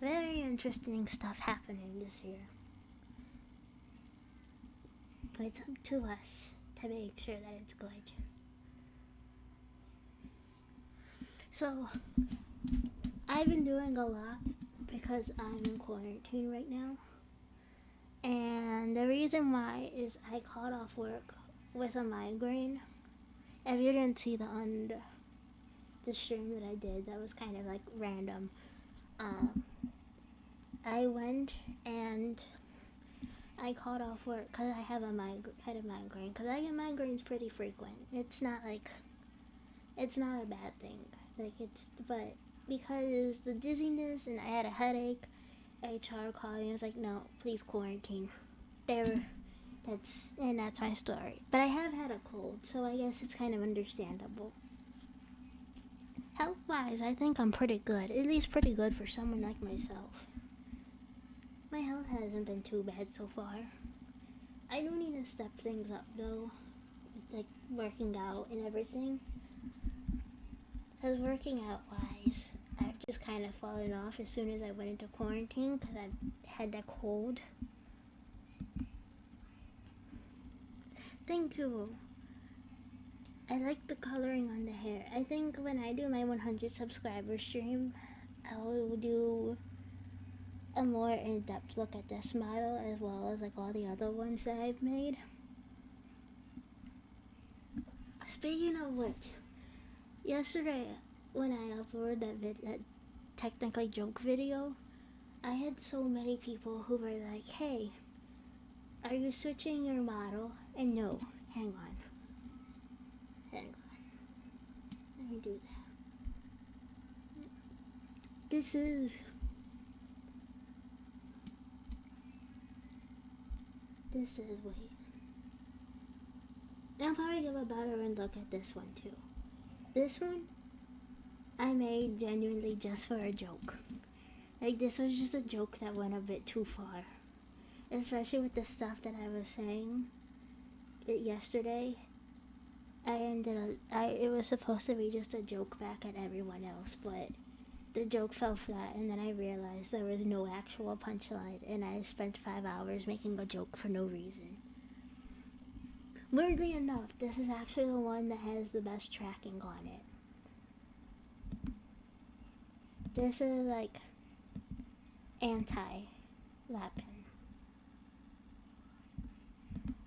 Very interesting stuff happening this year. It's up to us to make sure that it's good. So, I've been doing a lot because I'm in quarantine right now. And the reason why is I called off work with a migraine. If you didn't see the stream that I did, that was kind of like random. I went and I called off work because I had a migraine. Because I get migraines pretty frequent. It's not a bad thing. But because the dizziness and I had a headache, HR called me and was like, no, please quarantine. That's my story. But I have had a cold, so I guess it's kind of understandable. Health-wise, I think I'm pretty good. At least pretty good for someone like myself. My health hasn't been too bad so far. I do need to step things up, though. With, like, working out and everything. Because working out-wise, I've just kind of fallen off as soon as I went into quarantine because I had that cold. Thank you. I like the coloring on the hair. I think when I do my 100 subscriber stream, I will do a more in-depth look at this model as well as like all the other ones that I've made. Speaking of which, yesterday when I uploaded that technically joke video, I had so many people who were like, hey, are you switching your model? And no, hang on. Let me do that. This is wait. I'll probably give a better look at this one too. This one, I made genuinely just for a joke. Like, this was just a joke that went a bit too far. Especially with the stuff that I was saying yesterday. It was supposed to be just a joke back at everyone else, but the joke fell flat, and then I realized there was no actual punchline, and I spent 5 hours making a joke for no reason. Weirdly enough, this is actually the one that has the best tracking on it. This is like anti-Lapin.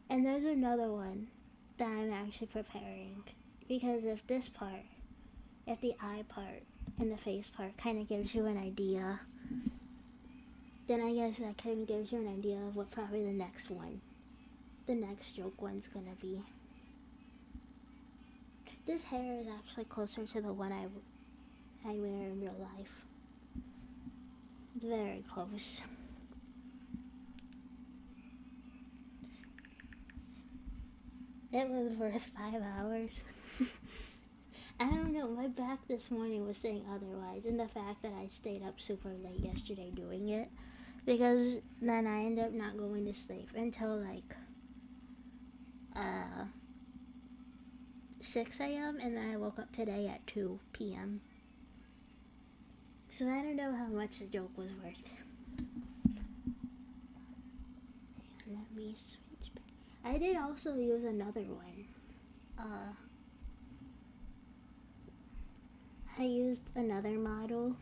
And there's another one that I'm actually preparing, because if the eye part and the face part kind of gives you an idea, then I guess that kind of gives you an idea of what probably the next joke one's gonna be. This hair is actually closer to the one I wear in real life. It's very close. It was worth 5 hours. I don't know, my back this morning was saying otherwise, and the fact that I stayed up super late yesterday doing it, because then I ended up not going to sleep until like 6 a.m. and then I woke up today at 2 p.m. So I don't know how much the joke was worth. Let me switch back. I did also use another one. I used another model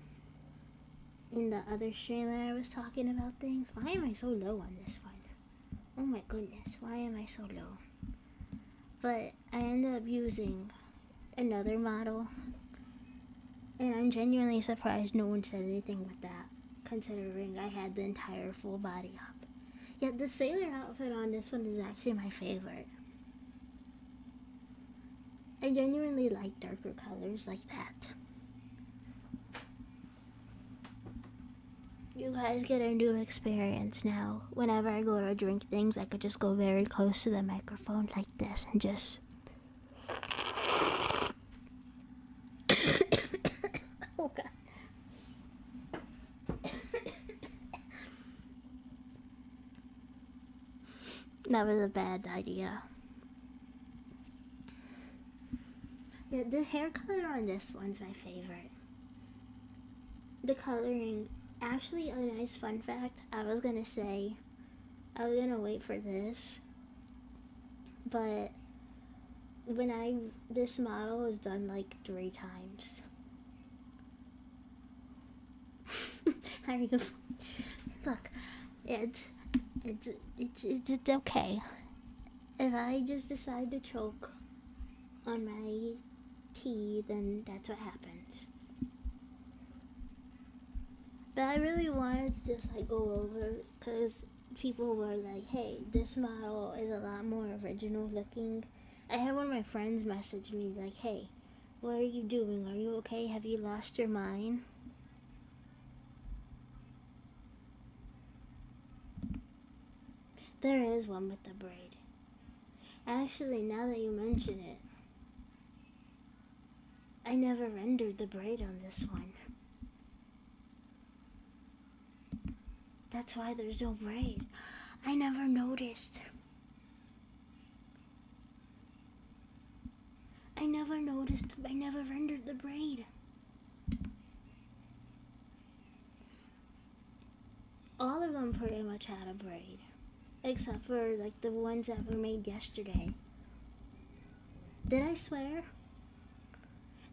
in the other stream where I was talking about things. Why am I so low on this one? Oh my goodness, why am I so low? But I ended up using another model, and I'm genuinely surprised no one said anything with that, considering I had the entire full body up. Yet the sailor outfit on this one is actually my favorite. I genuinely like darker colors like that. You guys get a new experience now. Whenever I go to drink things, I could just go very close to the microphone like this and just... Oh god. That was a bad idea. Yeah, the hair color on this one's my favorite. The coloring Actually, a nice fun fact. I was gonna wait for this, but this model was done like 3 times. Look, it's okay. If I just decide to choke on my tea, then that's what happens. But I really wanted to just like go over, because people were like, hey, this model is a lot more original looking. I had one of my friends message me like, hey, what are you doing? Are you okay? Have you lost your mind? There is one with the braid. Actually, now that you mention it, I never rendered the braid on this one. That's why there's no braid. I never noticed. I never rendered the braid. All of them pretty much had a braid. Except for like the ones that were made yesterday. Did I swear?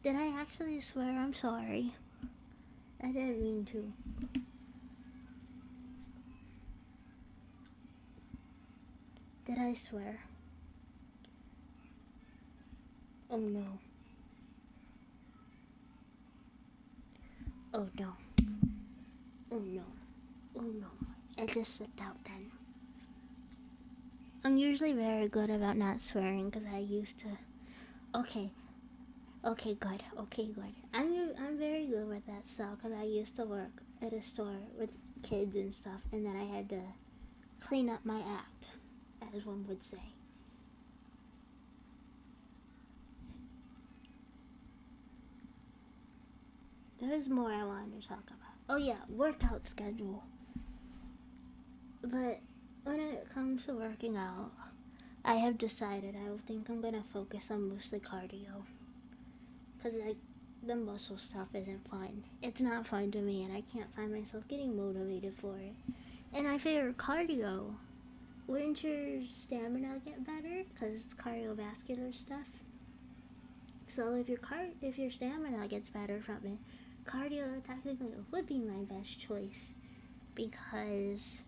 Did I actually swear? I'm sorry. I didn't mean to. Did I swear? Oh no. Oh no. Oh no. Oh no. I just slipped out then. I'm usually very good about not swearing because I used to. Okay, good. I'm very good with that stuff because I used to work at a store with kids and stuff, and then I had to clean up my act, as one would say. There's more I wanted to talk about. Oh yeah, workout schedule. But when it comes to working out, I have decided I think I'm gonna focus on mostly cardio. Cause like the muscle stuff isn't fun. It's not fun to me, and I can't find myself getting motivated for it. And I figure cardio, wouldn't your stamina get better? Cause it's cardiovascular stuff. So if your stamina gets better from it, cardio technically would be my best choice, because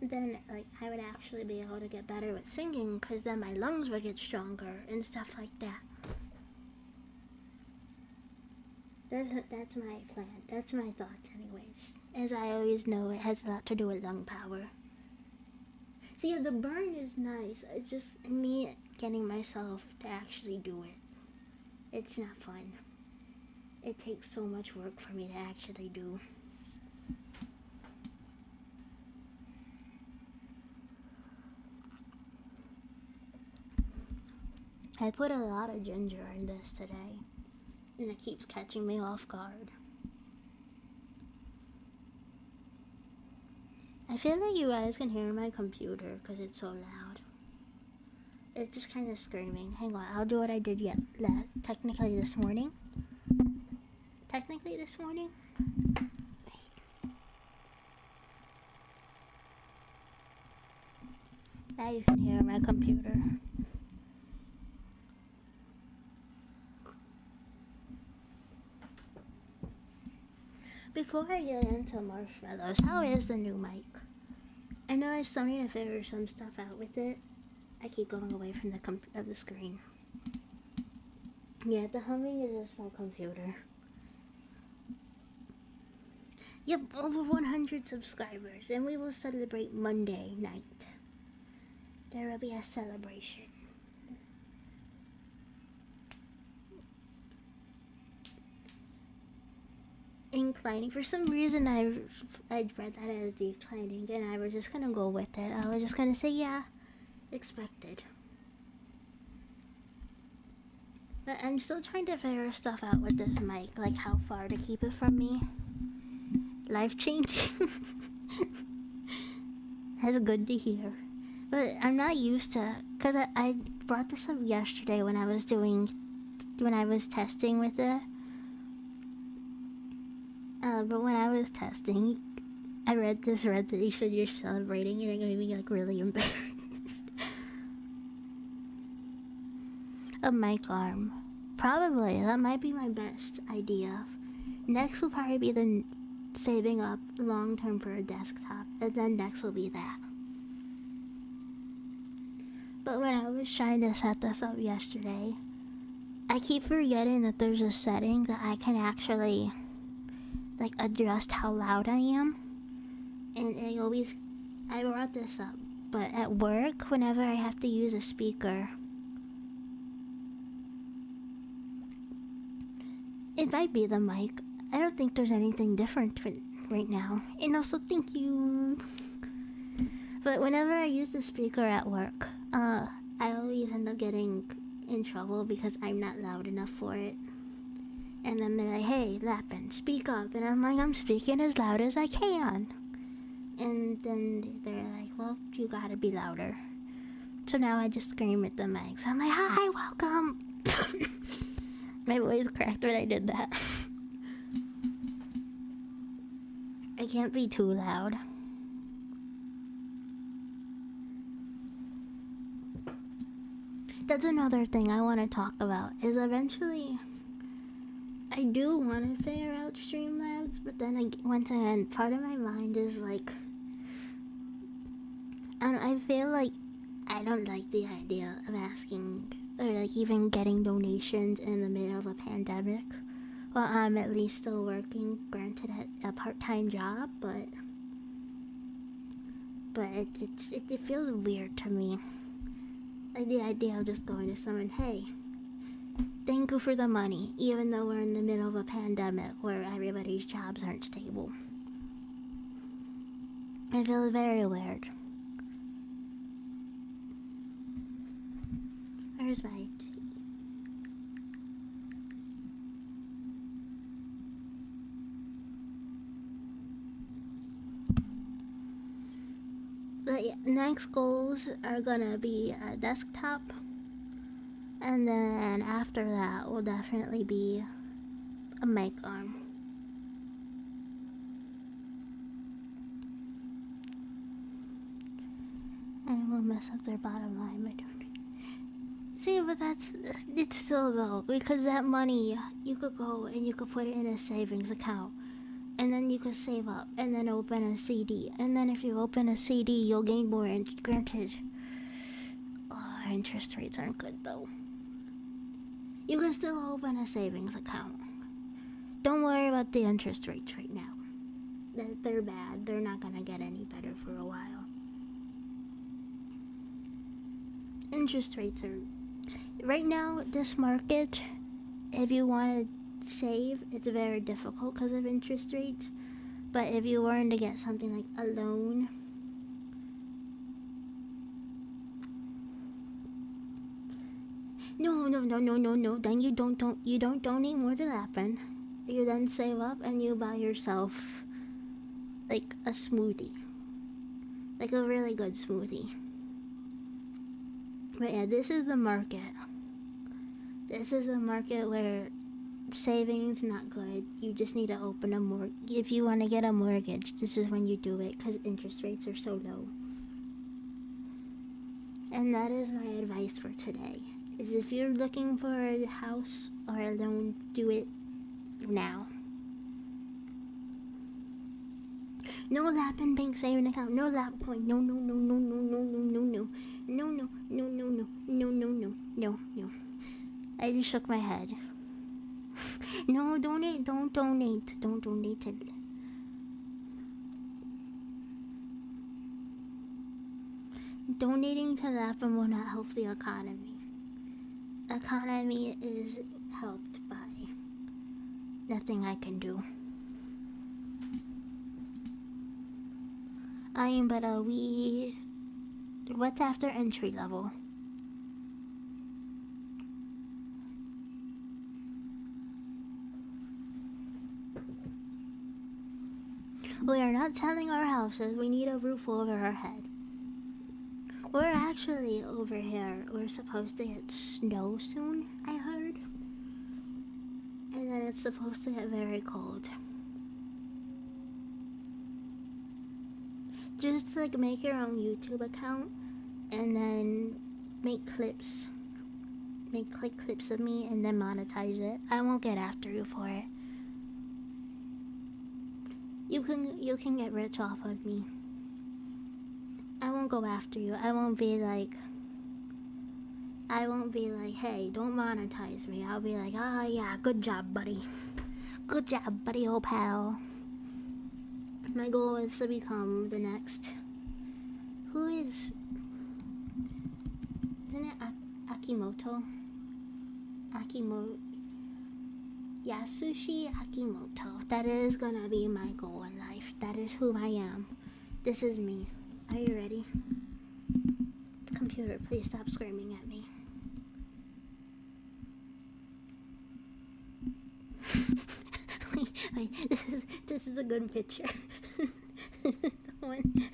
then like I would actually be able to get better with singing, because then my lungs would get stronger and stuff like that. That's my plan. That's my thoughts anyways. As I always know, it has a lot to do with lung power. So yeah, the burn is nice. It's just me getting myself to actually do it. It's not fun. It takes so much work for me to actually do. I put a lot of ginger in this today, and it keeps catching me off guard. I feel like you guys can hear my computer because it's so loud. It's just kind of screaming. Hang on, I'll do what I did technically this morning. Now you can hear my computer. Before I get into marshmallows, how is the new mic? I know I still need to figure some stuff out with it. I keep going away from the screen. Yeah, the humming is a small computer. Yep, over 100 subscribers, and we will celebrate Monday night. There will be a celebration. Inclining. For some reason, I read that as declining, and I was just gonna go with it. I was just gonna say, yeah, expected. But I'm still trying to figure stuff out with this mic, like how far to keep it from me. Life changing. That's good to hear. But I'm not used to, because I brought this up yesterday when I was testing with it. But when I was testing, I read that you said you're celebrating, and it made me like really embarrassed. A mic arm. Probably. That might be my best idea. Next will probably be the saving up long term for a desktop, and then next will be that. But when I was trying to set this up yesterday, I keep forgetting that there's a setting that I can actually like adjust how loud I am. And I brought this up, but at work, whenever I have to use a speaker, it might be the mic. I don't think there's anything different right now. And also, thank you. But whenever I use the speaker at work, I always end up getting in trouble because I'm not loud enough for it. And then they're like, hey, Lapin, speak up. And I'm like, I'm speaking as loud as I can. And then they're like, well, you gotta be louder. So now I just scream at the mic. So I'm like, hi, welcome. My voice cracked when I did that. I can't be too loud. That's another thing I want to talk about, is eventually I do want to figure out Streamlabs, but then once again, part of my mind is like, I feel like I don't like the idea of asking or like even getting donations in the middle of a pandemic while I'm at least still working, granted at a part-time job, but it feels weird to me. Like the idea of just going to someone, hey, thank you for the money, even though we're in the middle of a pandemic where everybody's jobs aren't stable. It feels very weird. Where's my tea? But yeah, next goals are gonna be a desktop. And then after that will definitely be a mic arm. And we'll mess up their bottom line by doing it. See, but it's still though, because that money, you could go and you could put it in a savings account. And then you could save up and then open a CD. And then if you open a CD, you'll gain more. Granted, interest rates aren't good though. You can still open a savings account. Don't worry about the interest rates right now. They're bad. They're not gonna get any better for a while. Interest rates are... Right now, this market, if you want to save, it's very difficult because of interest rates. But if you were to get something like a loan... No. Then you don't donate more to Lapin. You then save up and you buy yourself like a smoothie, like a really good smoothie. But yeah, this is the market. This is the market where savings not good. You just need to open a mortgage. If you want to get a mortgage, this is when you do it because interest rates are so low. And that is my advice for today. Is if you're looking for a house or a loan, do it now. No Lapin Bank saving account. No LapCoin. No. No. I just shook my head. No, donate. Don't donate. Don't donate it. Donating to Lapin will not help the economy. Economy is helped by nothing I can do. What's after entry level? We are not selling our houses. We need a roof over our head. We're actually over here. We're supposed to get snow soon, I heard. And then it's supposed to get very cold. Just like make your own YouTube account and then make clips of me and then monetize it. I won't get after you for it. You can get rich off of me. I won't go after you. I won't be like, hey, don't monetize me. I'll be like, oh yeah, good job, buddy. Good job, buddy, old pal. My goal is to become the next. Isn't it Akimoto? Yasushi Akimoto. That is gonna be my goal in life. That is who I am. This is me. Are you ready? Computer, please stop screaming at me. wait, this is a good picture. This is the one.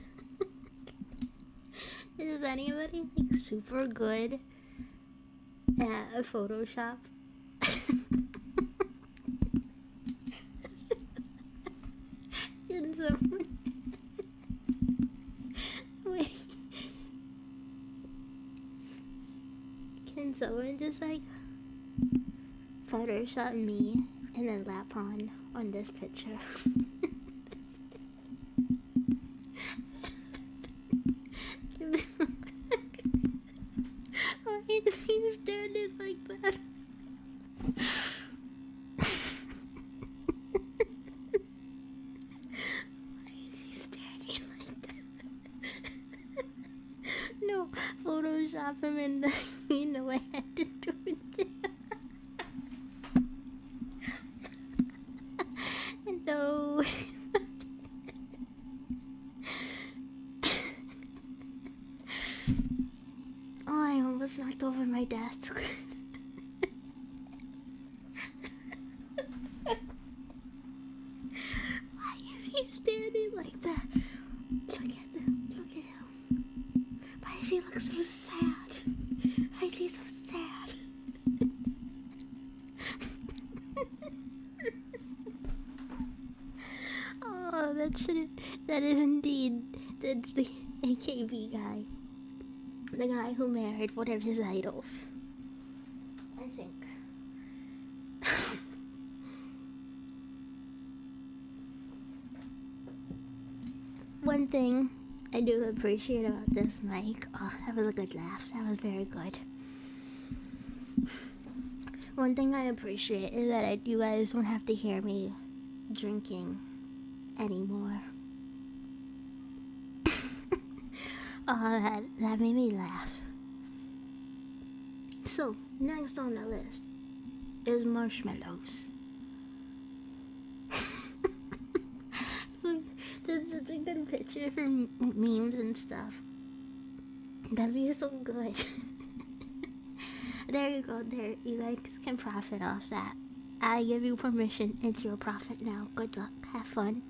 Is anybody like super good at Photoshop? Can someone wait? Can someone just like Photoshop me and then Lapon on this picture? Why is he standing like that? Why is he standing like that? No, Photoshop him in the, you know, I had to do it. No. Oh, I almost knocked over my desk. Why is he standing like that? Look at him. Why does he look so sad? Why is he so sad? Oh, that is indeed, that's the AKB guy. The guy who married one of his idols. I think. One thing I do appreciate about this mic, oh, that was a good laugh. That was very good. One thing I appreciate is that you guys don't have to hear me drinking anymore. Oh, that made me laugh. So, next on the list is marshmallows. That's such a good picture for memes and stuff. That'd be so good. There you go, there. You guys can profit off that. I give you permission. It's your profit now. Good luck. Have fun.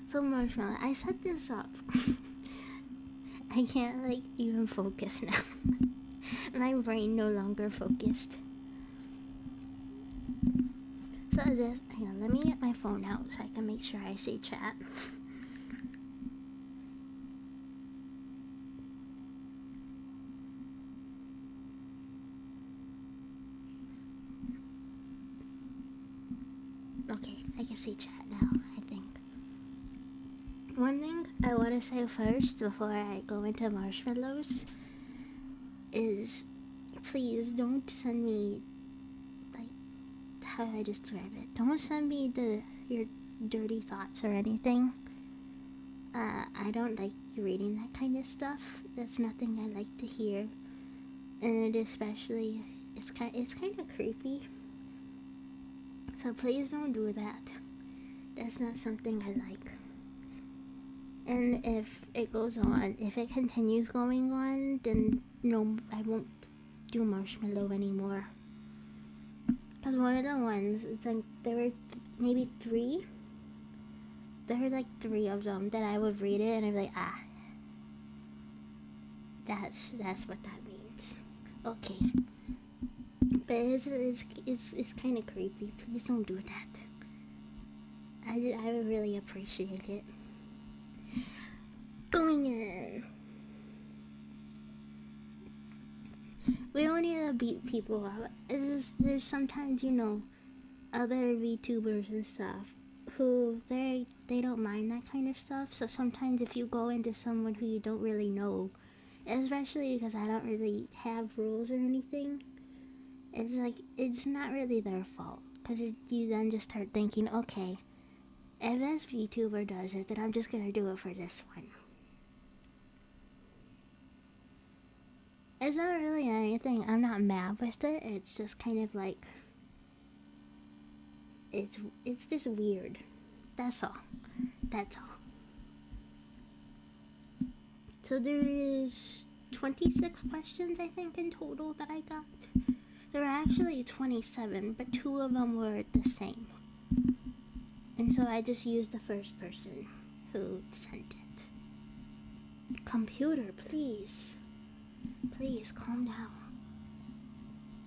So, marshmallow, I set this up. I can't, like, even focus now. My brain no longer focused. So this, hang on, let me get my phone out so I can make sure I see chat. Okay, I can see chat now, I think. One thing I want to say first before I go into marshmallows is, please don't send me, like, how do I describe it? Don't send me your dirty thoughts or anything. I don't like reading that kind of stuff. That's nothing I like to hear, and especially it's kind of creepy. So please don't do that. That's not something I like. And if it goes on, if it continues going on, then no, I won't do marshmallow anymore. Because one of the ones, it's like, there were maybe 3. There were like 3 of them that I would read it and I'd be like, that's what that means. Okay. But it's kind of creepy. Please don't do that. I would really appreciate it. Going in. We don't need to beat people up. It's just, there's sometimes, other VTubers and stuff who they don't mind that kind of stuff. So sometimes if you go into someone who you don't really know, especially because I don't really have rules or anything, it's like, it's not really their fault. Because you then just start thinking, okay, if this VTuber does it, then I'm just gonna do it for this one. It's not really anything. I'm not mad with it. It's just kind of like, it's just weird. That's all. So there is 26 questions, I think, in total that I got. There were actually 27, but 2 of them were the same. And so I just used the first person who sent it. Computer, please. Please, calm down.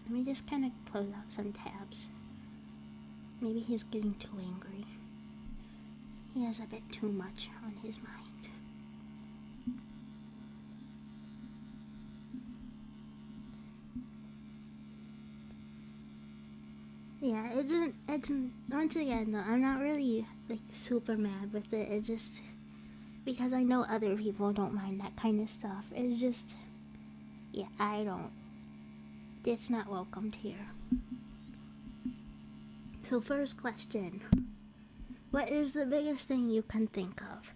Let me just kind of close out some tabs. Maybe he's getting too angry. He has a bit too much on his mind. Yeah, it's once again though, I'm not really like super mad with it. It's just because I know other people don't mind that kind of stuff. It's just, yeah, I don't. It's not welcomed here. So first question. What is the biggest thing you can think of?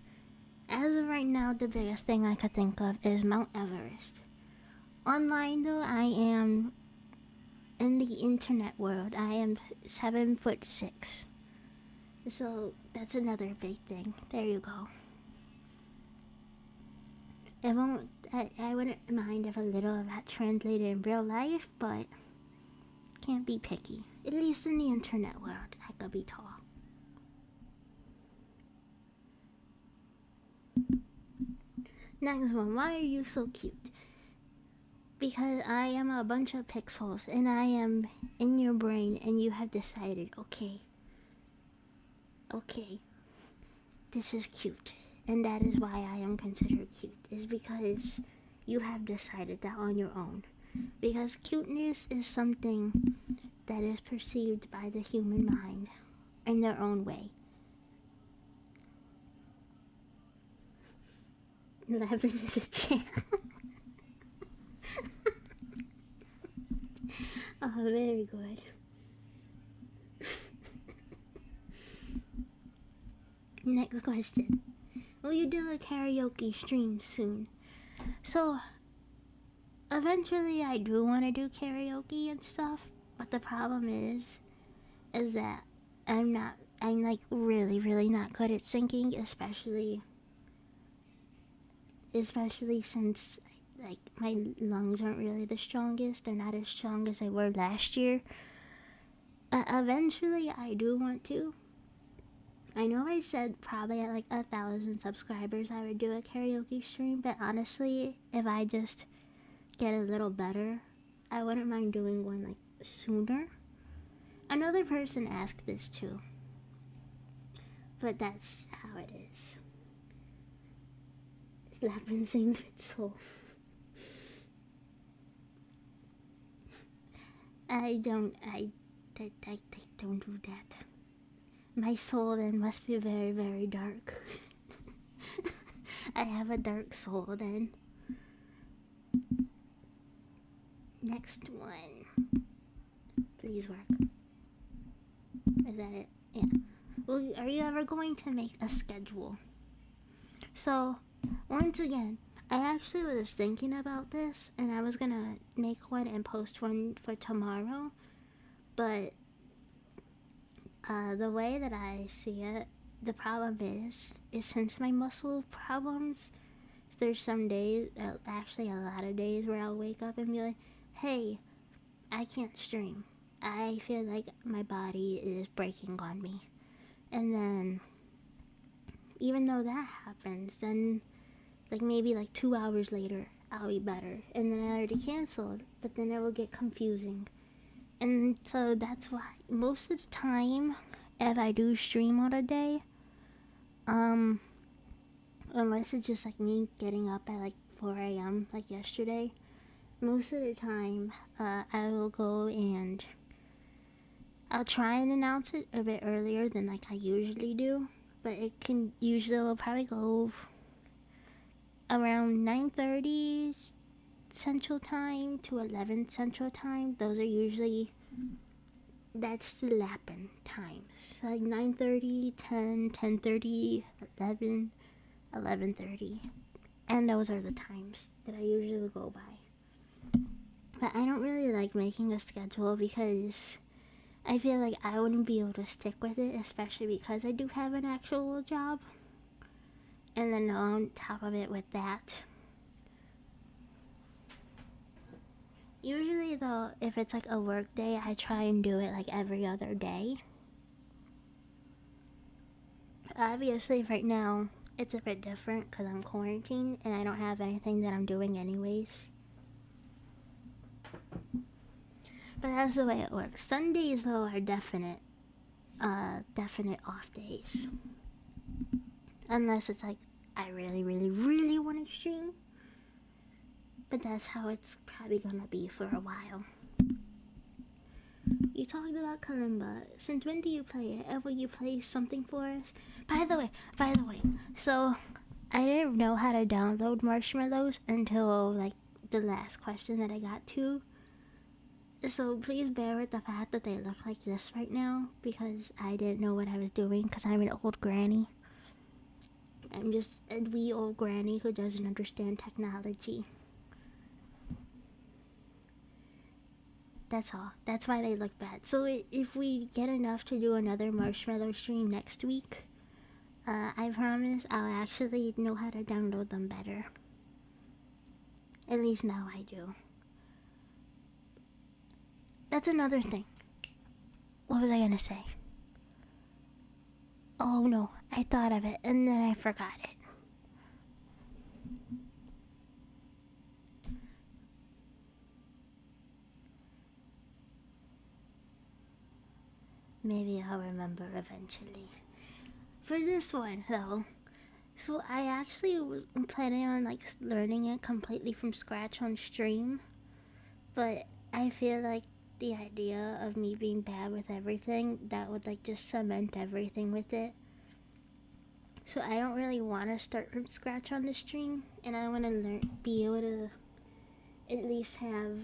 As of right now, the biggest thing I could think of is Mount Everest. Online though, I am, in the internet world, I am 7'6". So that's another big thing. There you go. I wouldn't mind if a little of that translated in real life, but can't be picky. At least in the internet world, I could be tall. Next one, why are you so cute? Because I am a bunch of pixels and I am in your brain and you have decided, okay, this is cute. And that is why I am considered cute, is because you have decided that on your own. Because cuteness is something that is perceived by the human mind in their own way. Laughing is a chair. Oh, very good. Next question. Will you do a karaoke stream soon? So, eventually I do want to do karaoke and stuff, but the problem is that I'm like really not good at singing, especially since like my lungs aren't really the strongest. They're not as strong as they were last year. Eventually I do want to. I know I said probably at like 1,000 subscribers I would do a karaoke stream, but honestly, if I just get a little better, I wouldn't mind doing one like sooner. Another person asked this too, but that's how it is. Lapin sings with soul. I don't do that. My soul then must be very, very dark. I have a dark soul then. Next one. Please work. Is that it? Yeah. Well, are you ever going to make a schedule? So, once again, I actually was thinking about this, and I was gonna make one and post one for tomorrow, but the way that I see it, the problem is since my muscle problems, there's some days, actually a lot of days, where I'll wake up and be like, hey, I can't stream. I feel like my body is breaking on me. And then, even though that happens, then like maybe like 2 hours later, I'll be better. And then I already canceled, but then it will get confusing. And so that's why most of the time, if I do stream on a day, unless it's just like me getting up at like 4 a.m. like yesterday. Most of the time, I will go and I'll try and announce it a bit earlier than like I usually do, but will probably go around 9:30 Central Time to 11 Central Time. Those are usually, that's the Lapin times. So like 9:30, 10, 10:30, 11, 11:30. And those are the times that I usually go by. But I don't really like making a schedule because I feel like I wouldn't be able to stick with it, especially because I do have an actual job. And then on top of it with that, usually though, if it's like a work day, I try and do it like every other day. Obviously right now, it's a bit different because I'm quarantined and I don't have anything that I'm doing anyways. But that's the way it works. Sundays though are definite off days. Unless it's like, I really, really, really want to stream. But that's how it's probably gonna be for a while. You talked about Kalimba. Since when do you play it? Will you play something for us? By the way, so I didn't know how to download marshmallows until like the last question that I got to. So please bear with the fact that they look like this right now, because I didn't know what I was doing, because I'm an old granny. I'm just a wee old granny who doesn't understand technology. That's all. That's why they look bad. So if we get enough to do another marshmallow stream next week, I promise I'll actually know how to download them better. At least now I do. That's another thing. What was I gonna say? Oh no, I thought of it and then I forgot it. Maybe I'll remember eventually. For this one though, so I actually was planning on like learning it completely from scratch on stream, but I feel like the idea of me being bad with everything, that would like just cement everything with it. So I don't really want to start from scratch on the stream, and I want to be able to at least have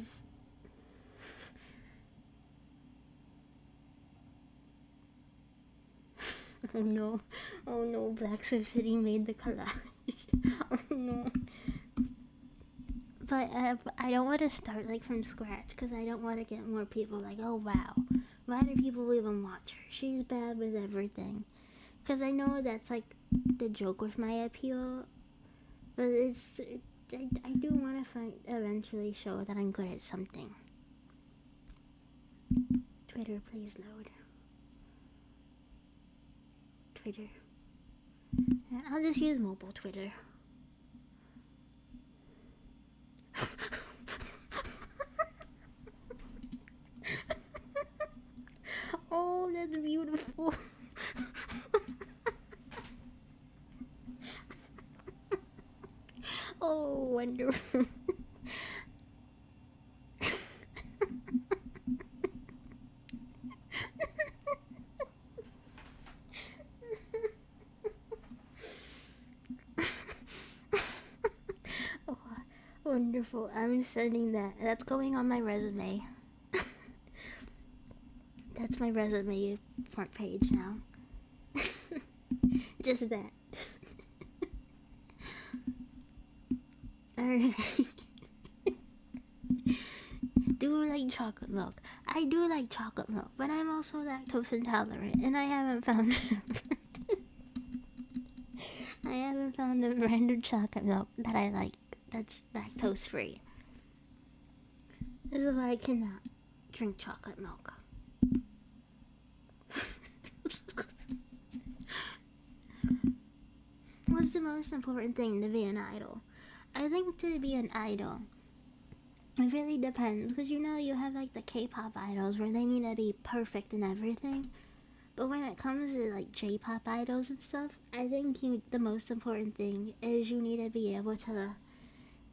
oh no, Black Swift City made the collage. Oh no. But I don't want to start like from scratch, because I don't want to get more people like, oh wow, why do people even watch her? She's bad with everything. Because I know that's like the joke with my appeal, but I do want to eventually show that I'm good at something. Twitter, please load. Twitter. And I'll just use mobile Twitter. Oh, that's beautiful. Oh, wonderful. Oh, wonderful. I'm sending that. That's going on my resume. That's my resume front page now. Just that. Alright. Do like chocolate milk. I do like chocolate milk, but I'm also lactose intolerant, and I haven't found a brand of chocolate milk that I like that's lactose free. This is why I cannot drink chocolate milk. What's the most important thing to be an idol? I think to be an idol, it really depends, because you have like the K-pop idols where they need to be perfect in everything, But when it comes to like J-pop idols and stuff, I think the most important thing is you need to be able to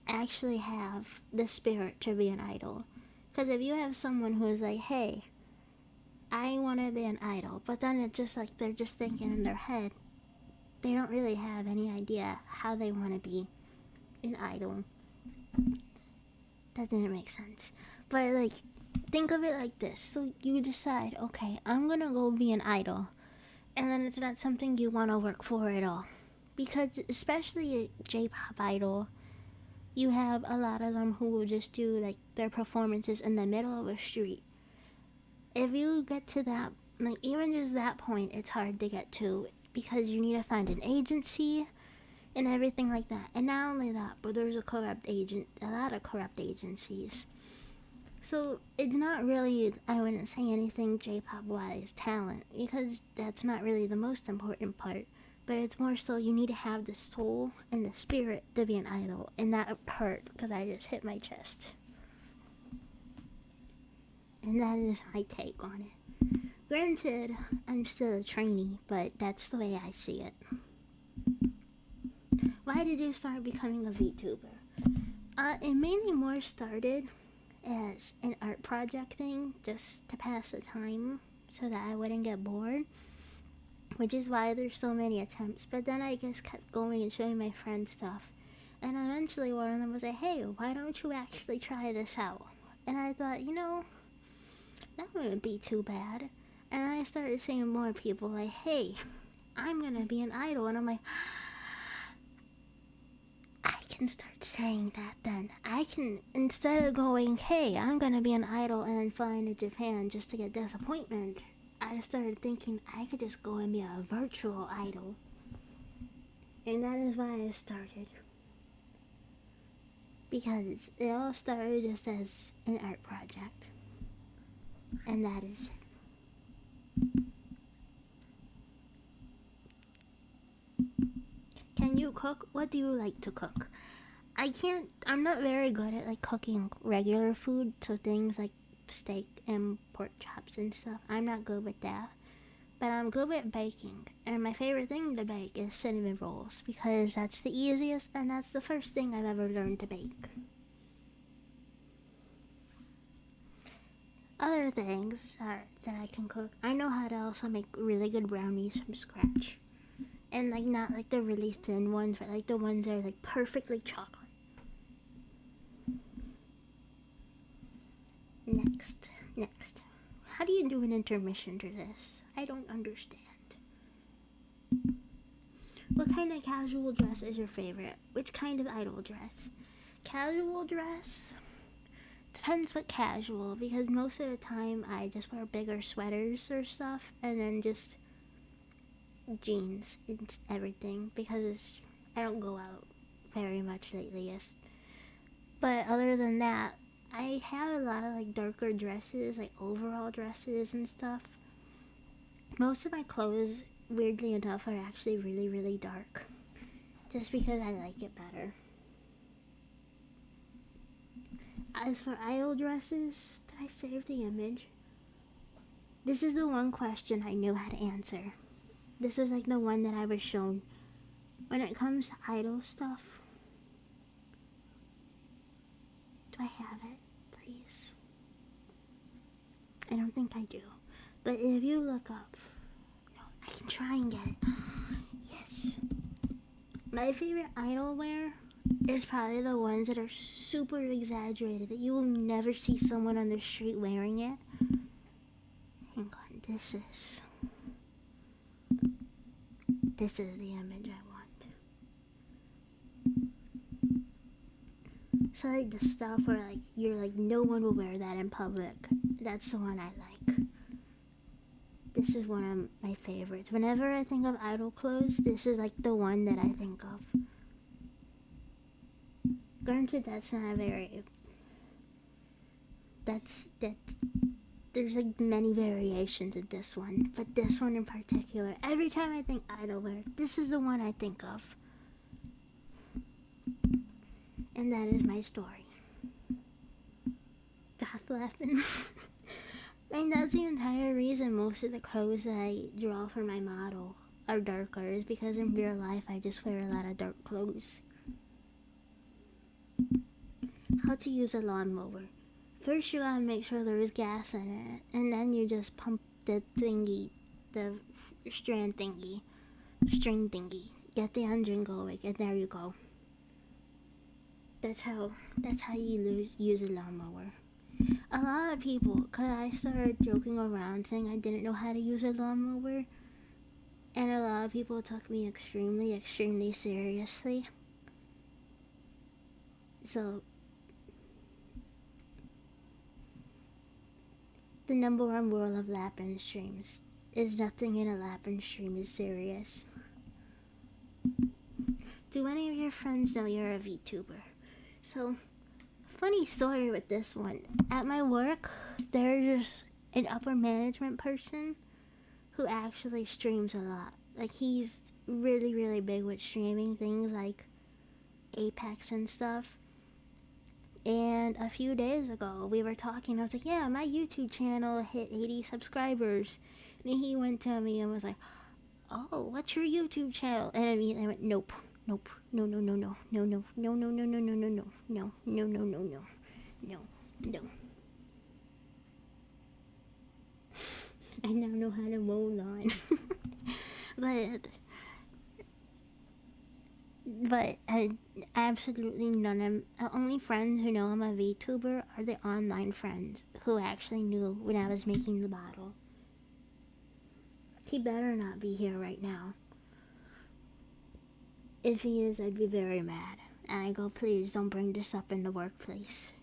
actually have the spirit to be an idol. Because if you have someone who is like, hey, I want to be an idol, but then it's just like they're just thinking in their head, they don't really have any idea how they want to be an idol. That didn't make sense. But like, think of it like this. So you decide, okay, I'm gonna go be an idol, and then it's not something you want to work for at all. Because especially a J-pop idol, you have a lot of them who will just do like their performances in the middle of a street. If you get to that, like even just that point, it's hard to get to because you need to find an agency and everything like that. And not only that, but there's a lot of corrupt agencies. So it's not really, I wouldn't say anything J-pop wise talent, because that's not really the most important part. But it's more so you need to have the soul and the spirit to be an idol. And that hurt because I just hit my chest. And that is my take on it. Granted, I'm still a trainee, but that's the way I see it. Why did you start becoming a VTuber? It mainly more started as an art project thing, just to pass the time so that I wouldn't get bored. Which is why there's so many attempts. But then I just kept going and showing my friends stuff. And eventually one of them was like, hey, why don't you actually try this out? And I thought, that wouldn't be too bad. And I started seeing more people like, hey, I'm gonna be an idol. And I'm like, I can start saying that then. I can, instead of going, hey, I'm gonna be an idol and then flying to Japan just to get disappointment, I started thinking I could just go and be a virtual idol. And that is why I started. Because it all started just as an art project. And that is it. Can you cook? What do you like to cook? I'm not very good at like cooking regular food, so things like steak and pork chops and stuff. I'm not good with that. But I'm good with baking. And my favorite thing to bake is cinnamon rolls, because that's the easiest and that's the first thing I've ever learned to bake. Other things that I can cook, I know how to also make really good brownies from scratch. And like not like the really thin ones, but like the ones that are like perfectly chocolate. Next. How do you do an intermission to this? I don't understand. What kind of casual dress is your favorite? Which kind of idol dress? Casual dress? Depends what casual, because most of the time I just wear bigger sweaters or stuff, and then just jeans and everything, because I don't go out very much lately. Yes. But other than that, I have a lot of like darker dresses, like overall dresses and stuff. Most of my clothes, weirdly enough, are actually really, really dark, just because I like it better. As for idol dresses, did I save the image? This is the one question I knew how to answer. This was like the one that I was shown. When it comes to idol stuff, do I have it, please? I don't think I do. But if you look up, no, I can try and get it. Yes. My favorite idol wear is probably the ones that are super exaggerated, that you will never see someone on the street wearing it. Hang on, this is the image I want. So like the stuff where like you're like, no one will wear that in public. That's the one I like. This is one of my favorites. Whenever I think of idol clothes, this is like the one that I think of. Granted, that's not a very... There's like many variations of this one, but this one in particular, every time I think idol wear, this is the one I think of. And that is my story. Stop laughing. And that's the entire reason most of the clothes that I draw for my model are darker, is because in real life I just wear a lot of dark clothes. How to use a lawnmower. First you gotta make sure there's gas in it, and then you just pump the thingy, the string thingy. Get the engine going, and there you go. That's how you use a lawnmower. A lot of people, cause I started joking around saying I didn't know how to use a lawnmower, and a lot of people took me extremely seriously. So, the number one rule of Lapin streams is nothing in a Lapin stream is serious. Do any of your friends know you're a VTuber? So, funny story with this one. At my work, there's an upper management person who actually streams a lot. Like, he's really big with streaming things like Apex and stuff. And a few days ago, we were talking. I was like, yeah, my YouTube channel hit 80 subscribers. And he went to me and was like, oh, what's your YouTube channel? And I went, nope. No. I now know how to mow lawn. But I absolutely none of the only friends who know I'm a VTuber are the online friends who actually knew when I was making the bottle. He better not be here right now. If he is, I'd be very mad. And I go, please don't bring this up in the workplace.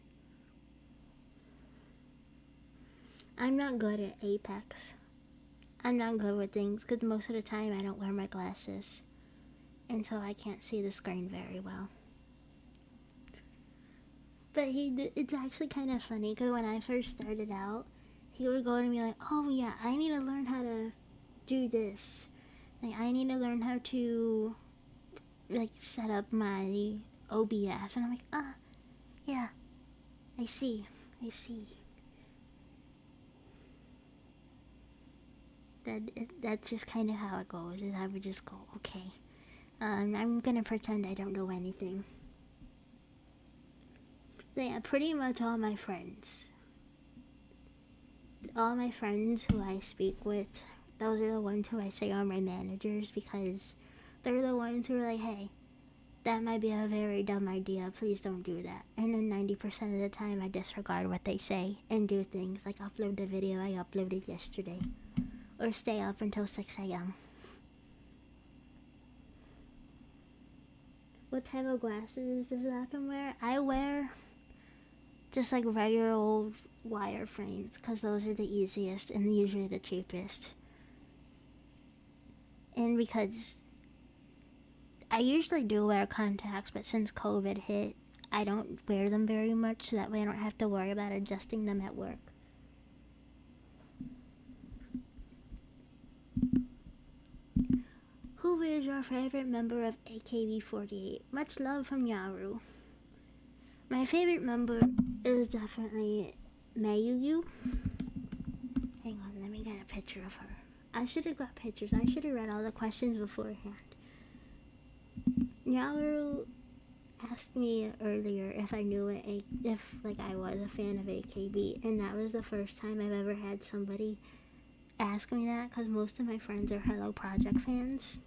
I'm not good at Apex. I'm not good with things because most of the time I don't wear my glasses. And so I can't see the screen very well. But it's actually kind of funny because when I first started out, he would go to me like, oh yeah, I need to learn how to do this. Like, I need to learn how to like set up my OBS. And I'm like, yeah, I see. That's just kind of how it goes, is I would just go, okay. I'm gonna pretend I don't know anything. Yeah, pretty much all my friends who I speak with, those are the ones who I say are my managers, because they're the ones who are like, hey, that might be a very dumb idea, please don't do that. And then 90% of the time I disregard what they say and do things like upload the video I uploaded yesterday, or stay up until 6 a.m. What type of glasses does Lapin wear? I wear just like regular old wire frames, because those are the easiest and usually the cheapest. And because I usually do wear contacts, but since COVID hit, I don't wear them very much, so that way I don't have to worry about adjusting them at work. Who is your favorite member of AKB48? Much love from Yaru. My favorite member is definitely Mayuyu. Hang on, let me get a picture of her. I should have got pictures. I should have read all the questions beforehand. Yaru asked me earlier if I knew if I was a fan of AKB, and that was the first time I've ever had somebody ask me that, because most of my friends are Hello Project fans.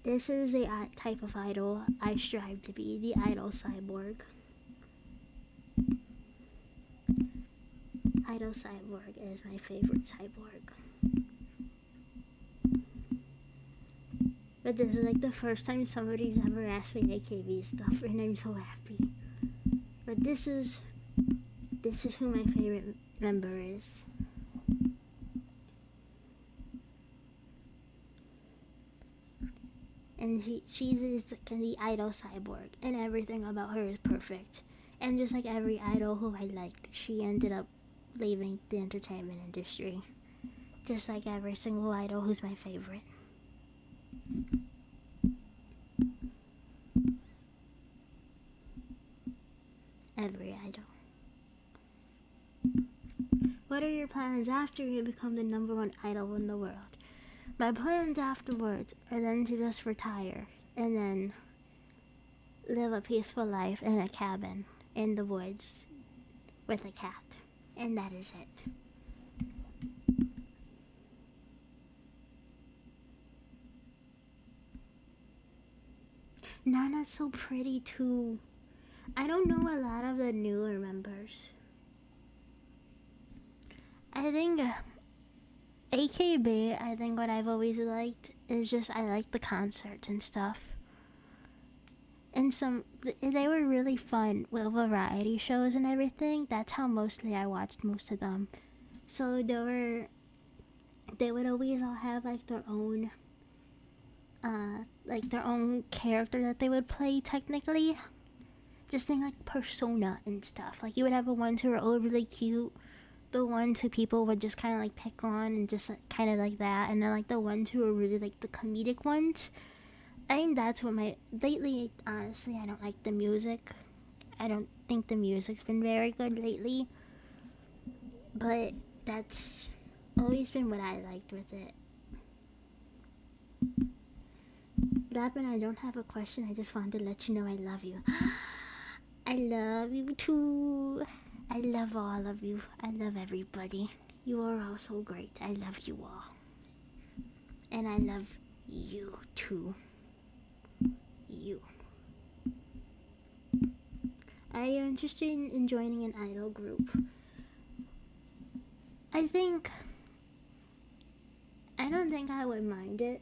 This is the type of idol I strive to be, the idol cyborg. Idol cyborg is my favorite cyborg. But this is like the first time somebody's ever asked me AKB stuff, and I'm so happy. But this is who my favorite member is. And she is the idol cyborg, and everything about her is perfect. And just like every idol who I liked, she ended up leaving the entertainment industry. Just like every single idol who's my favorite. Every idol. what are your plans after you become the #1 idol in the world? My plans afterwards are then to just retire and then live a peaceful life in a cabin in the woods with a cat. And that is it. Nana's so pretty too. I don't know a lot of the newer members. I think AKB, I think what I've always liked is just I like the concerts and stuff. And they were really fun with variety shows and everything. That's how mostly I watched most of them. So they would always all have like their own character that they would play technically. Just think like persona and stuff. Like you would have the ones who were overly cute, the ones who people would just kind of like pick on and just like, kind of like that, and then like the ones who were really like the comedic ones. I think that's what lately, honestly, I don't like the music. I don't think the music's been very good lately. But that's always been what I liked with it. Lapin, I don't have a question. I just wanted to let you know I love you. I love you too. I love all of you. I love everybody. You are all so great. I love you all. And I love you too. You. Are you interested in joining an idol group? I don't think I would mind it.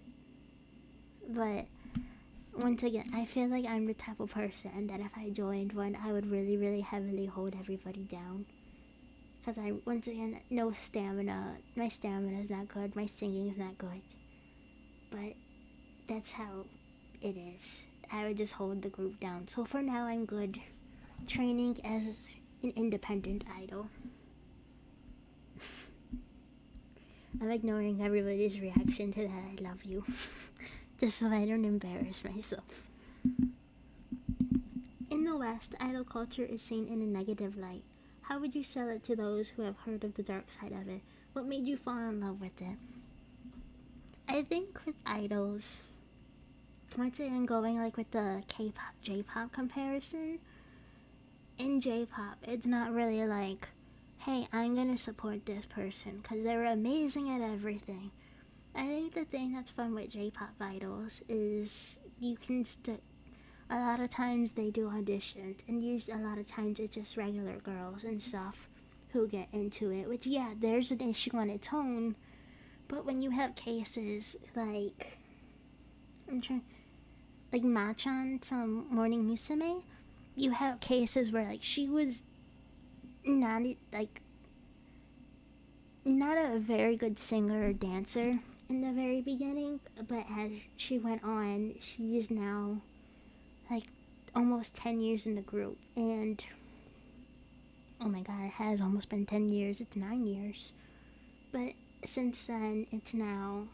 But once again, I feel like I'm the type of person that if I joined one, I would really, really heavily hold everybody down. Because once again, no stamina. My stamina is not good. My singing is not good. But that's how it is. I would just hold the group down. So for now, I'm good training as an independent idol. I'm ignoring everybody's reaction to that I love you. Just so I don't embarrass myself. In the West, idol culture is seen in a negative light. How would you sell it to those who have heard of the dark side of it? What made you fall in love with it? I think with idols, once again going like with the K-pop, J-pop comparison, in J-pop, it's not really like, hey, I'm gonna support this person because they're amazing at everything. I think the thing that's fun with J-pop idols is you can a lot of times they do auditions, and usually a lot of times it's just regular girls and stuff who get into it, which yeah, there's an issue on its own. But when you have cases like like Machan from Morning Musume, you have cases where like she was not a very good singer or dancer in the very beginning, but as she went on, she is now like almost 10 years in the group, and oh my god, it has almost been 10 years, it's 9 years, but since then, it's now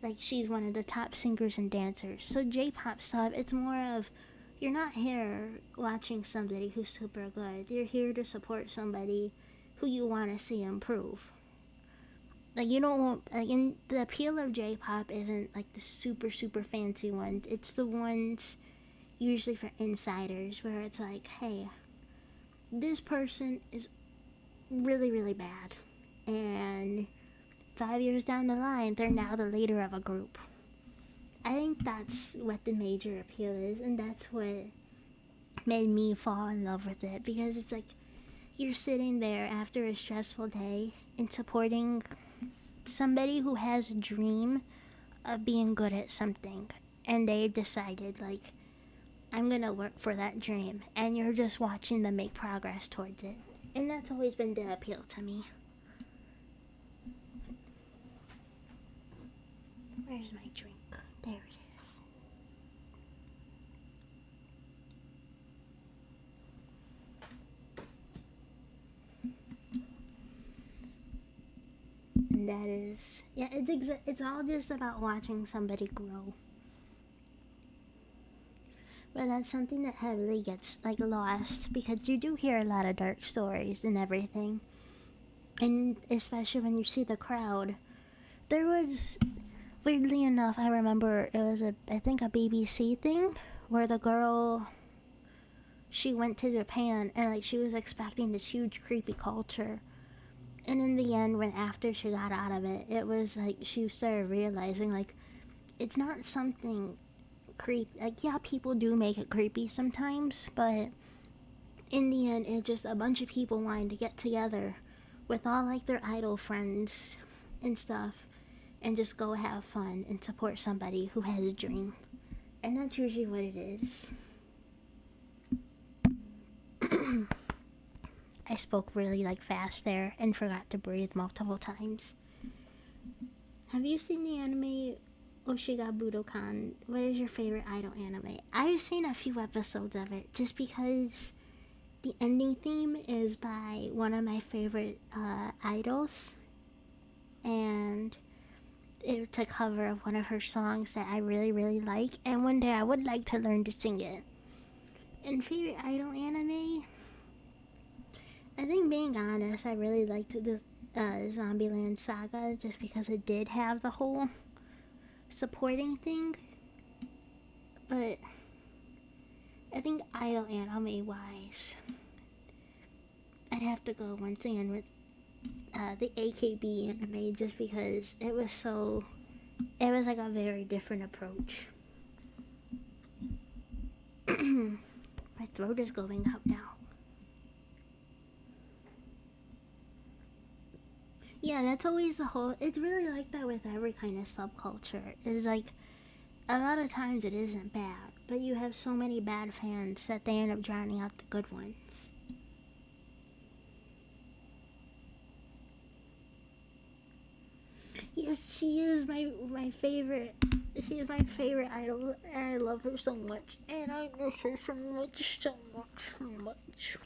like she's one of the top singers and dancers. So J-pop stuff, it's more of, you're not here watching somebody who's super good, you're here to support somebody who you want to see improve. Like, you don't want, like, in the appeal of J-pop isn't like the super fancy ones. It's the ones usually for insiders where it's like, hey, this person is really bad, and 5 years down the line, they're now the leader of a group. I think that's what the major appeal is, and that's what made me fall in love with it, because it's like you're sitting there after a stressful day and supporting somebody who has a dream of being good at something, and they decided, like, I'm gonna work for that dream, and you're just watching them make progress towards it. And that's always been the appeal to me. Where's my drink? There it is. And that is, yeah, it's all just about watching somebody grow. But that's something that heavily gets like lost, because you do hear a lot of dark stories and everything. And especially when you see the crowd. There was, weirdly enough, I remember it was I think a BBC thing where the girl, she went to Japan and like she was expecting this huge creepy culture. And in the end, when after she got out of it, it was like she started realizing like it's not something creepy. Like, yeah, people do make it creepy sometimes, but in the end, it's just a bunch of people wanting to get together with all like their idol friends and stuff and just go have fun and support somebody who has a dream. And that's usually what it is. I spoke really like fast there and forgot to breathe multiple times. Have you seen the anime Oshiga Budokan? What is your favorite idol anime? I've seen a few episodes of it just because the ending theme is by one of my favorite idols, and it's a cover of one of her songs that I really, really like, and one day I would like to learn to sing it. And favorite idol anime? I think, being honest, I really liked the Zombieland Saga just because it did have the whole supporting thing. But I think idol anime wise, I'd have to go once again with the AKB anime just because it was like a very different approach. My throat is going out now. Yeah, that's always it's really like that with every kind of subculture. It's like, a lot of times it isn't bad, but you have so many bad fans that they end up drowning out the good ones. Yes, she is my favorite. She is my favorite idol, and I love her so much, and I miss her so much, so much, so much.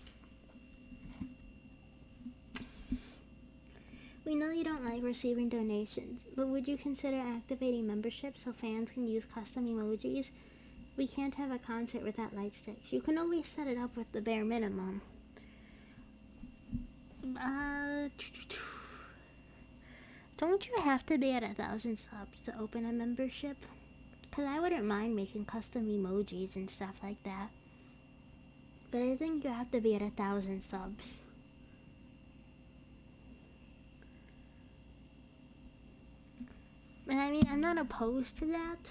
We know you don't like receiving donations, but would you consider activating memberships so fans can use custom emojis? We can't have a concert without light sticks. You can always set it up with the bare minimum. Don't you have to be at 1,000 subs to open a membership? Because I wouldn't mind making custom emojis and stuff like that. But I think you have to be at 1,000 subs. And I mean, I'm not opposed to that.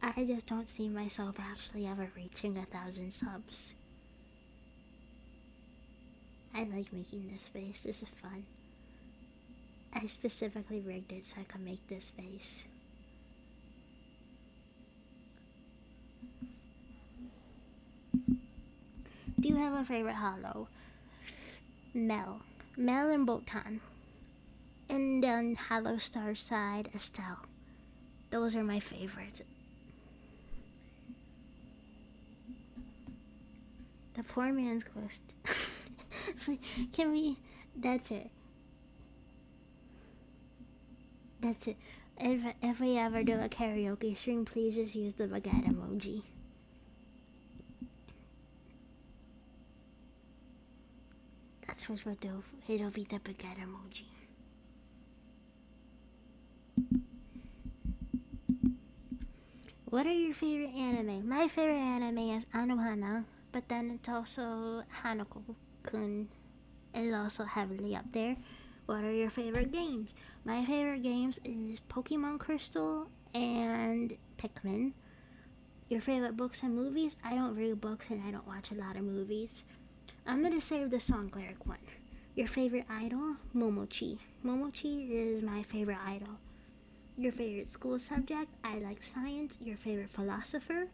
I just don't see myself actually ever reaching 1,000 subs. I like making this face. This is fun. I specifically rigged it so I could make this face. Do you have a favorite holo? Mel and Botan. And on Hollow Star side, Estelle. Those are my favorites. The poor man's close. Can we? That's it. That's it. If we ever do a karaoke stream, please just use the baguette emoji. That's what we'll do. It'll be the baguette emoji. What are your favorite anime? My favorite anime is Anohana, but then it's also Hanako-kun is also heavily up there. What are your favorite games? My favorite games is Pokemon Crystal and Pikmin. Your favorite books and movies? I don't read books and I don't watch a lot of movies. I'm gonna save the song lyric one. Your favorite idol? Momochi. Momochi is my favorite idol. Your favorite school subject? I like science. Your favorite philosopher?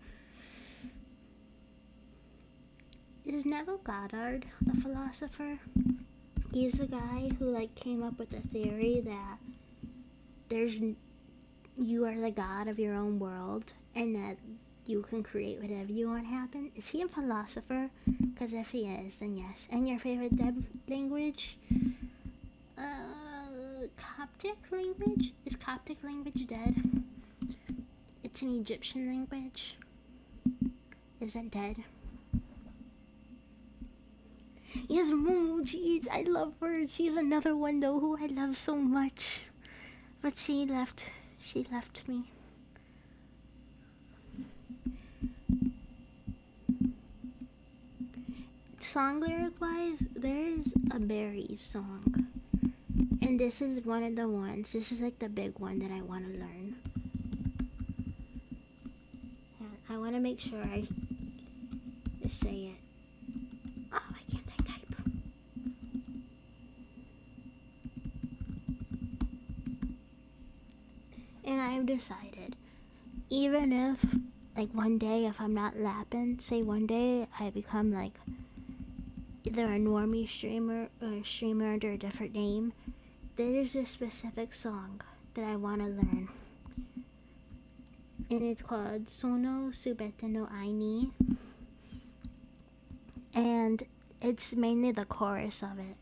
Is Neville Goddard a philosopher? He's the guy who came up with the theory that you are the god of your own world and that you can create whatever you want to happen. Is he a philosopher? Because if he is, then yes. And your favorite dead language? Coptic language? Is Coptic language dead? It's an Egyptian language. Is it dead? Yes, Momo, I love her. She's another one though who I love so much. But she left me. Song lyric wise, there is a Berries song. And this is one of the ones. This is like the big one that I want to learn. I want to make sure I say it. Oh, why can't I type? And I've decided, even if, like, one day, if I'm not lapping, say one day I become, like, either a normie streamer or a streamer under a different name, there's a specific song that I want to learn. And it's called Sono Subete no Ai ni. And it's mainly the chorus of it.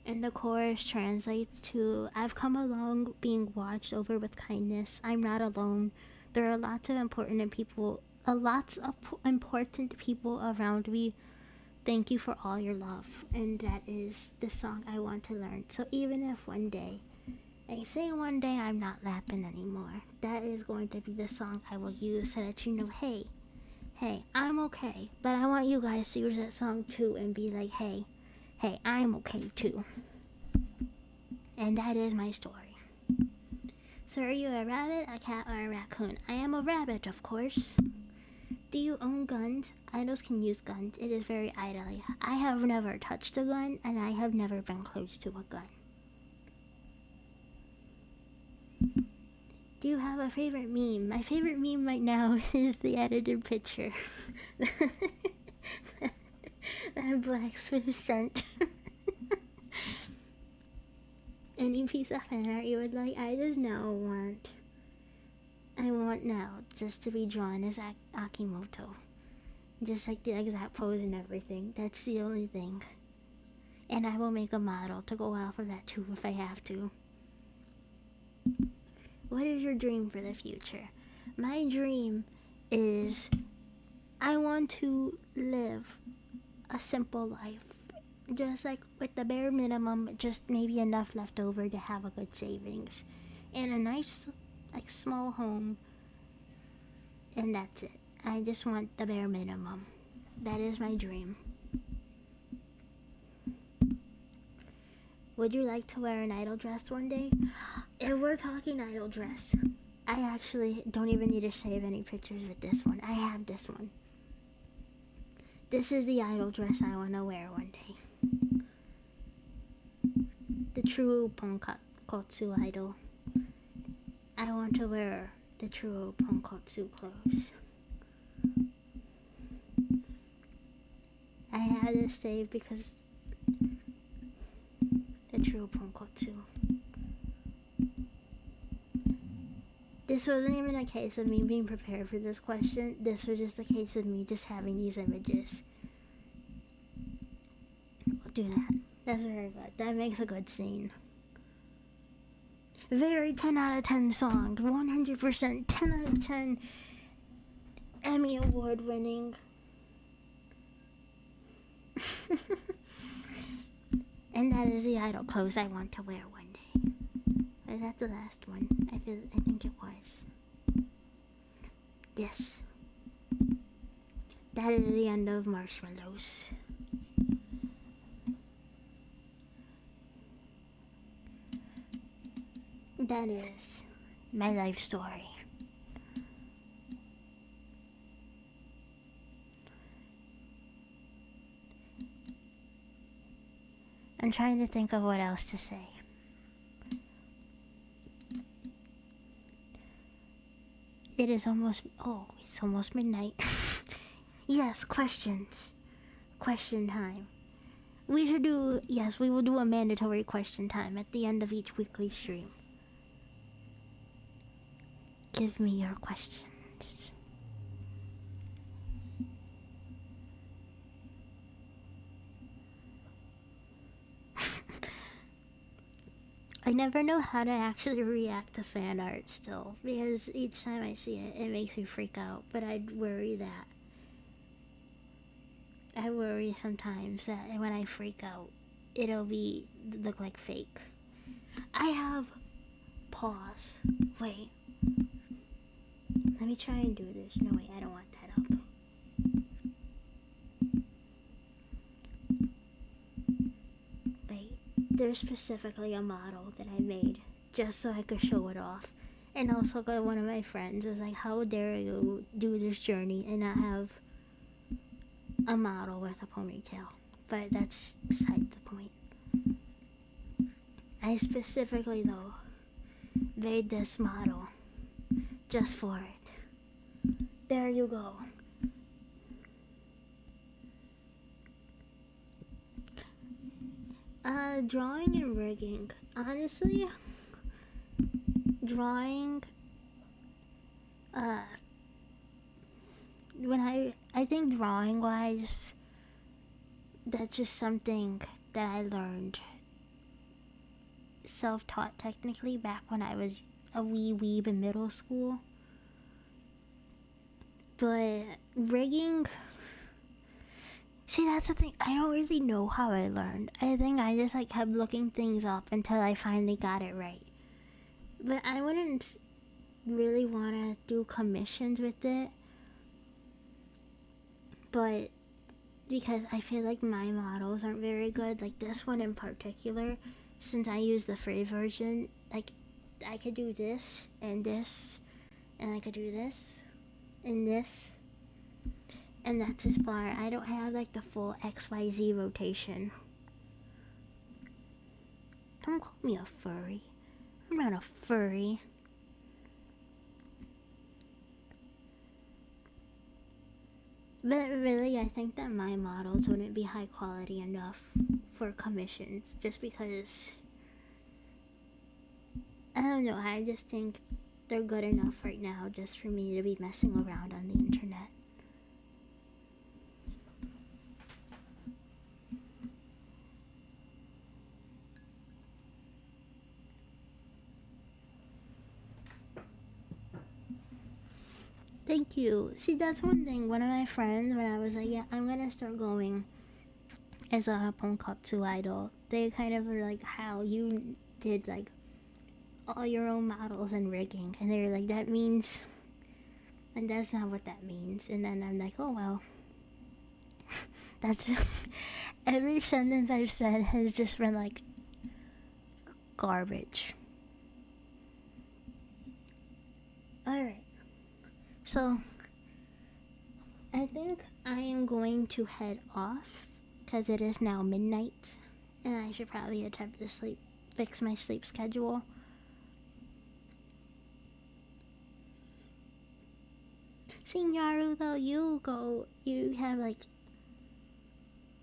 And the chorus translates to, I've come along being watched over with kindness. I'm not alone. There are lots of important people around me. Thank you for all your love. And that is the song I want to learn. So even if one day, one day I'm not lapping anymore, that is going to be the song I will use so that you know, hey, I'm okay. But I want you guys to use that song too and be like, hey, I'm okay too. And that is my story. So are you a rabbit, a cat, or a raccoon? I am a rabbit, of course. Do you own guns? Idols can use guns. It is very idly. I have never touched a gun, and I have never been close to a gun. Do you have a favorite meme? My favorite meme right now is the edited picture. That Black Swift sent. Any piece of fan art you would like? I want now just to be drawn as Akimoto. Just like the exact pose and everything. That's the only thing. And I will make a model to go out for that too if I have to. What is your dream for the future? My dream is I want to live a simple life. Just like with the bare minimum, just maybe enough left over to have a good savings. And a nice, like, small home. And that's it. I just want the bare minimum. That is my dream. Would you like to wear an idol dress one day? If we're talking idol dress, I actually don't even need to save any pictures with this one. I have this one. This is the idol dress I want to wear one day. The true LAPONKOTSU idol. I want to wear the true LAPONKOTSU clothes. I had this saved because the true LAPONKOTSU. This wasn't even a case of me being prepared for this question. This was just a case of me just having these images. We'll do that. That's very good. That makes a good scene. Very 10 out of 10 song. 100% 10 out of 10. Emmy Award winning. And that is the idol clothes I want to wear one day. Is that the last one? I think it was. Yes. That is the end of Marshmallows. That is my life story. I'm trying to think of what else to say. It's almost midnight. Yes, questions. Question time. We will do a mandatory question time at the end of each weekly stream. Give me your questions. I never know how to actually react to fan art still, because each time I see it, it makes me freak out, but I'd worry that I worry sometimes that when I freak out, it'll look like fake. I have pause. Wait. Let me try and do this. No, wait, I don't want that up. Wait, there's specifically a model that I made just so I could show it off. And also, one of my friends was like, how dare you do this journey and not have a model with a ponytail? But that's beside the point. I specifically, though, made this model just for it. There you go. Drawing and rigging. Honestly, drawing, when I think drawing wise, that's just something that I learned self-taught technically back when I was a wee weeb in middle school. But rigging, see, that's the thing, I don't really know how I learned. I think I just kept looking things up until I finally got it right. But I wouldn't really want to do commissions with it, but because I feel like my models aren't very good, like this one in particular, since I use the free version, like I could do this, and I could do this, and this, and that's as far. I don't have like the full XYZ rotation. Don't call me a furry. I'm not a furry. But really, I think that my models wouldn't be high quality enough for commissions, just because, I don't know, I just think they're good enough right now just for me to be messing around on the internet. Thank you. See, that's one thing. One of my friends, when I was like, yeah, I'm gonna start going as a LAPONKOTSU idol, they kind of were like, how you did like all your own models and rigging, and they were like, that means, and that's not what that means. And then I'm like, oh well. That's every sentence I've said has just been like garbage. Alright. So, I think I am going to head off because it is now midnight and I should probably attempt to fix my sleep schedule. Sinyaru, though, you have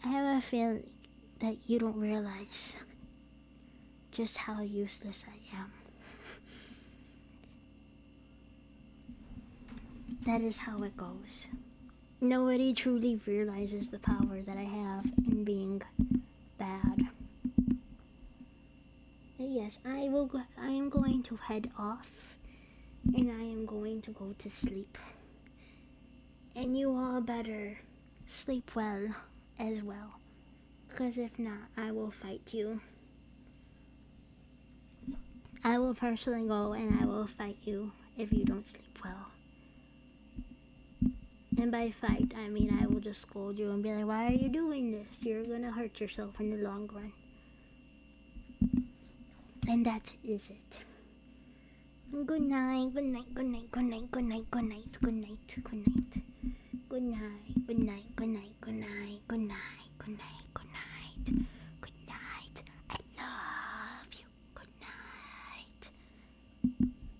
I have a feeling that you don't realize just how useless I am. That is how it goes. Nobody truly realizes the power that I have in being bad. But yes, I am going to head off, and I am going to go to sleep. And you all better sleep well as well, because if not, I will fight you. I will personally go and I will fight you if you don't sleep well. And by fight, I mean I will just scold you and be like, why are you doing this? You're gonna hurt yourself in the long run. And that is it. Good night, good night, good night, good night, good night, good night, good night, good night. Good night, good night, good night.